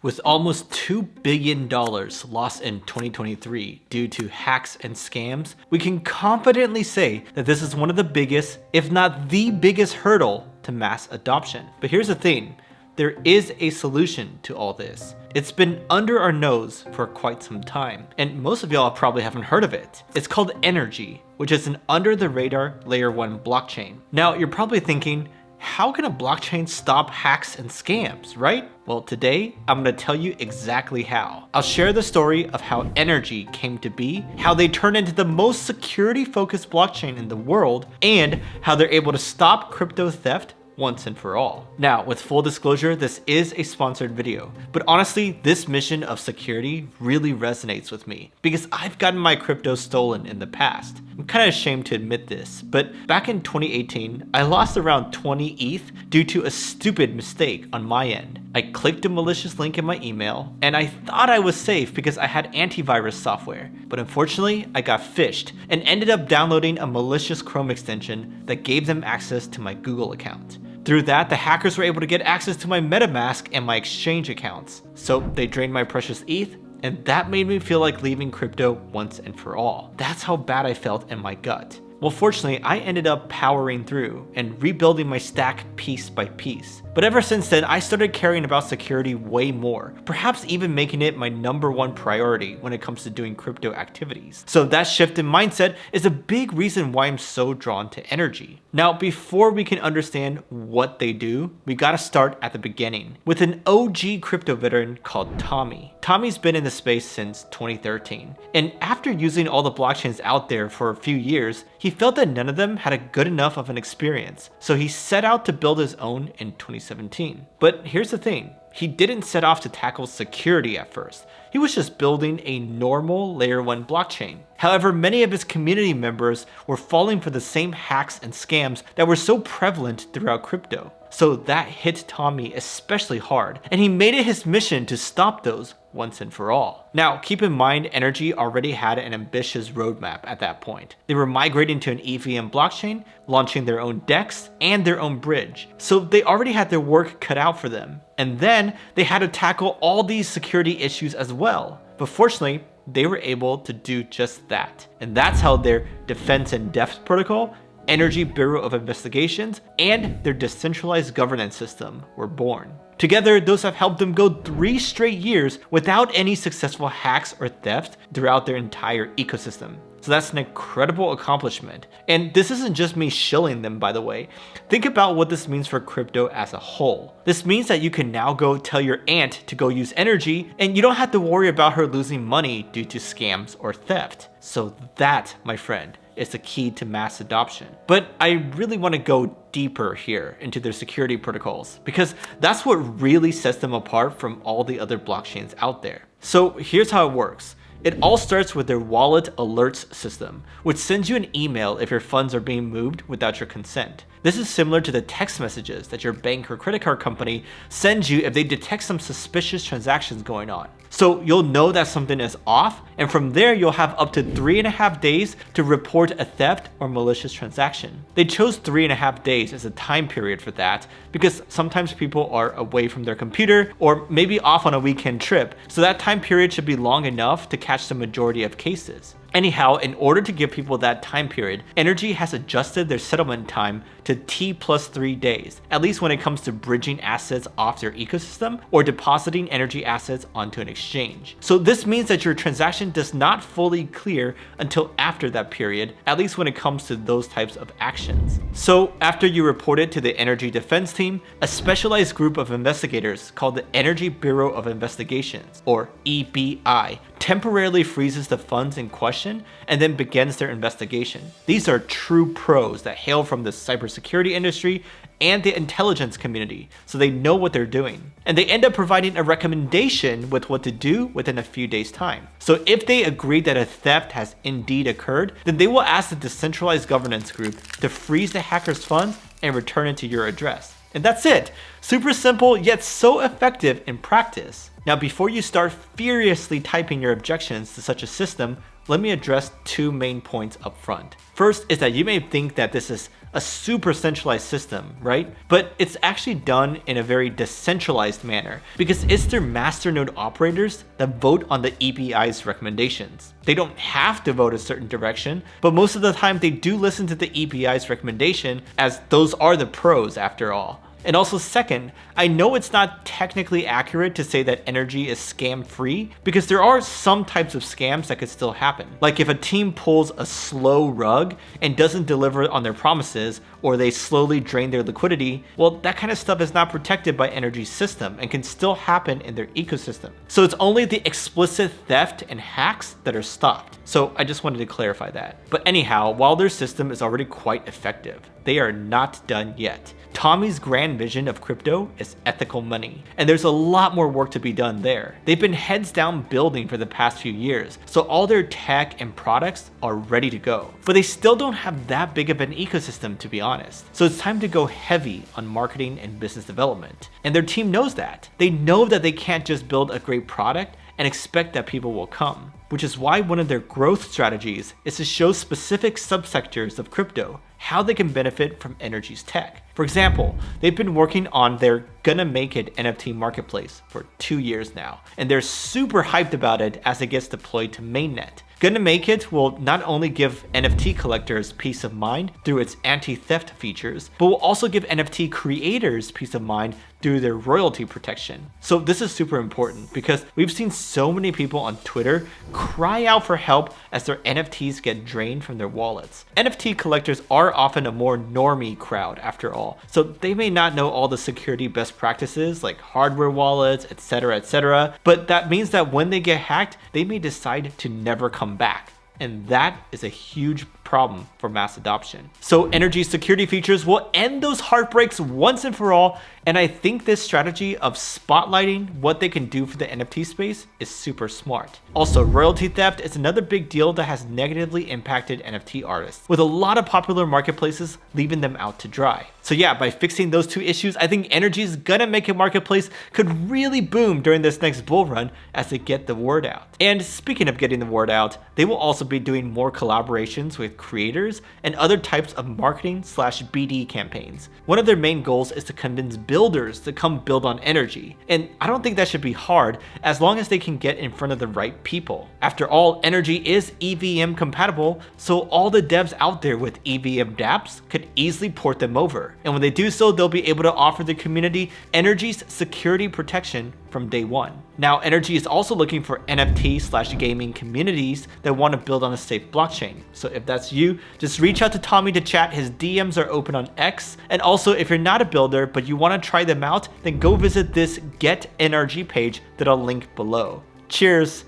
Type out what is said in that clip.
With almost $2 billion lost in 2023 due to hacks and scams, we can confidently say that this is one of the biggest, if not the biggest hurdle to mass adoption. But here's the thing, there is a solution to all this. It's been under our nose for quite some time, and most of y'all probably haven't heard of it. It's called Energi, which is an under-the-radar layer 1 blockchain. Now, you're probably thinking, how can a blockchain stop hacks and scams, right? Well, today, I'm gonna tell you exactly how. I'll share the story of how Energi came to be, how they turned into the most security-focused blockchain in the world, and how they're able to stop crypto theft once and for all. Now, with full disclosure, this is a sponsored video, but honestly, this mission of security really resonates with me because I've gotten my crypto stolen in the past. I'm kind of ashamed to admit this, but back in 2018, I lost around 20 ETH due to a stupid mistake on my end. I clicked a malicious link in my email, and I thought I was safe because I had antivirus software, but unfortunately, I got phished and ended up downloading a malicious Chrome extension that gave them access to my Google account. Through that, the hackers were able to get access to my MetaMask and my exchange accounts. So they drained my precious ETH, and that made me feel like leaving crypto once and for all. That's how bad I felt in my gut. Well, fortunately, I ended up powering through and rebuilding my stack piece by piece. But ever since then, I started caring about security way more, perhaps even making it my #1 priority when it comes to doing crypto activities. So that shift in mindset is a big reason why I'm so drawn to Energi. Now, before we can understand what they do, we gotta start at the beginning with an OG crypto veteran called Tommy. Tommy's been in the space since 2013, and after using all the blockchains out there for a few years, he felt that none of them had a good enough of an experience, so he set out to build his own in 2017. But here's the thing, he didn't set off to tackle security at first. He was just building a normal layer 1 blockchain. However, many of his community members were falling for the same hacks and scams that were so prevalent throughout crypto. So that hit Tommy especially hard, and he made it his mission to stop those once and for all. Now, keep in mind, Energi already had an ambitious roadmap at that point. They were migrating to an EVM blockchain, launching their own DEX and their own bridge. So they already had their work cut out for them. And then they had to tackle all these security issues as well. But fortunately, they were able to do just that. And that's how their Defense in Depth protocol, Energi Bureau of Investigations, and their decentralized governance system were born. Together, those have helped them go 3 straight years without any successful hacks or theft throughout their entire ecosystem. So that's an incredible accomplishment. And this isn't just me shilling them, by the way. Think about what this means for crypto as a whole. This means that you can now go tell your aunt to go use Energi, and you don't have to worry about her losing money due to scams or theft. So that, my friend, is the key to mass adoption. But I really want to go deeper here into their security protocols, because that's what really sets them apart from all the other blockchains out there. So here's how it works. It all starts with their wallet alerts system, which sends you an email if your funds are being moved without your consent. This is similar to the text messages that your bank or credit card company sends you if they detect some suspicious transactions going on. So you'll know that something is off, and from there you'll have up to 3.5 days to report a theft or malicious transaction. They chose 3.5 days as a time period for that because sometimes people are away from their computer or maybe off on a weekend trip, so that time period should be long enough to catch the majority of cases. Anyhow, in order to give people that time period, Energi has adjusted their settlement time to T+3 days, at least when it comes to bridging assets off their ecosystem or depositing Energi assets onto an exchange. So this means that your transaction does not fully clear until after that period, at least when it comes to those types of actions. So after you report it to the Energi defense team, a specialized group of investigators called the Energi Bureau of Investigations, or EBI, temporarily freezes the funds in question and then begins their investigation. These are true pros that hail from the cybersecurity industry and the intelligence community, so they know what they're doing. And they end up providing a recommendation with what to do within a few days' time. So if they agree that a theft has indeed occurred, then they will ask the decentralized governance group to freeze the hacker's funds and return it to your address. And that's it. Super simple, yet so effective in practice. Now, before you start furiously typing your objections to such a system, let me address 2 main points up front. First is that you may think that this is a super centralized system, right? But it's actually done in a very decentralized manner because it's their masternode operators that vote on the EPI's recommendations. They don't have to vote a certain direction, but most of the time they do listen to the EPI's recommendation, as those are the pros after all. And also second, I know it's not technically accurate to say that Energi is scam free because there are some types of scams that could still happen. Like if a team pulls a slow rug and doesn't deliver on their promises, or they slowly drain their liquidity, well, that kind of stuff is not protected by Energy's system and can still happen in their ecosystem. So it's only the explicit theft and hacks that are stopped. So I just wanted to clarify that. But anyhow, while their system is already quite effective, they are not done yet. Tommy's grand vision of crypto is ethical money, and there's a lot more work to be done there. They've been heads down building for the past few years, so all their tech and products are ready to go. But they still don't have that big of an ecosystem, to be honest. So it's time to go heavy on marketing and business development. And their team knows that. They know that they can't just build a great product and expect that people will come. Which is why one of their growth strategies is to show specific subsectors of crypto how they can benefit from Energy's tech. For example, they've been working on their Gonna Make It NFT marketplace for 2 years now, and they're super hyped about it as it gets deployed to mainnet. Gonna Make It will not only give NFT collectors peace of mind through its anti-theft features, but will also give NFT creators peace of mind through their royalty protection. So this is super important because we've seen so many people on Twitter cry out for help as their NFTs get drained from their wallets. NFT collectors are often a more normie crowd after all, so they may not know all the security best practices like hardware wallets, etc., but that means that when they get hacked, they may decide to never come back. And that is a huge problem for mass adoption. So Energy's security features will end those heartbreaks once and for all, and I think this strategy of spotlighting what they can do for the NFT space is super smart. Also, royalty theft is another big deal that has negatively impacted NFT artists, with a lot of popular marketplaces leaving them out to dry. So yeah, by fixing those two issues, I think Energy's Gonna Make It marketplace could really boom during this next bull run as they get the word out. And speaking of getting the word out, they will also be doing more collaborations with creators and other types of marketing/BD campaigns. One of their main goals is to convince builders to come build on Energi, and I don't think that should be hard as long as they can get in front of the right people. After all, Energi is EVM compatible, so all the devs out there with EVM dApps could easily port them over, and when they do so, they'll be able to offer the community Energy's security protection from day one. Now, Energi is also looking for NFT/gaming communities that want to build on a safe blockchain. So if that's you, just reach out to Tommy to chat. His DMs are open on X. And also, if you're not a builder but you want to try them out, then go visit this Get Energi page that I'll link below. Cheers!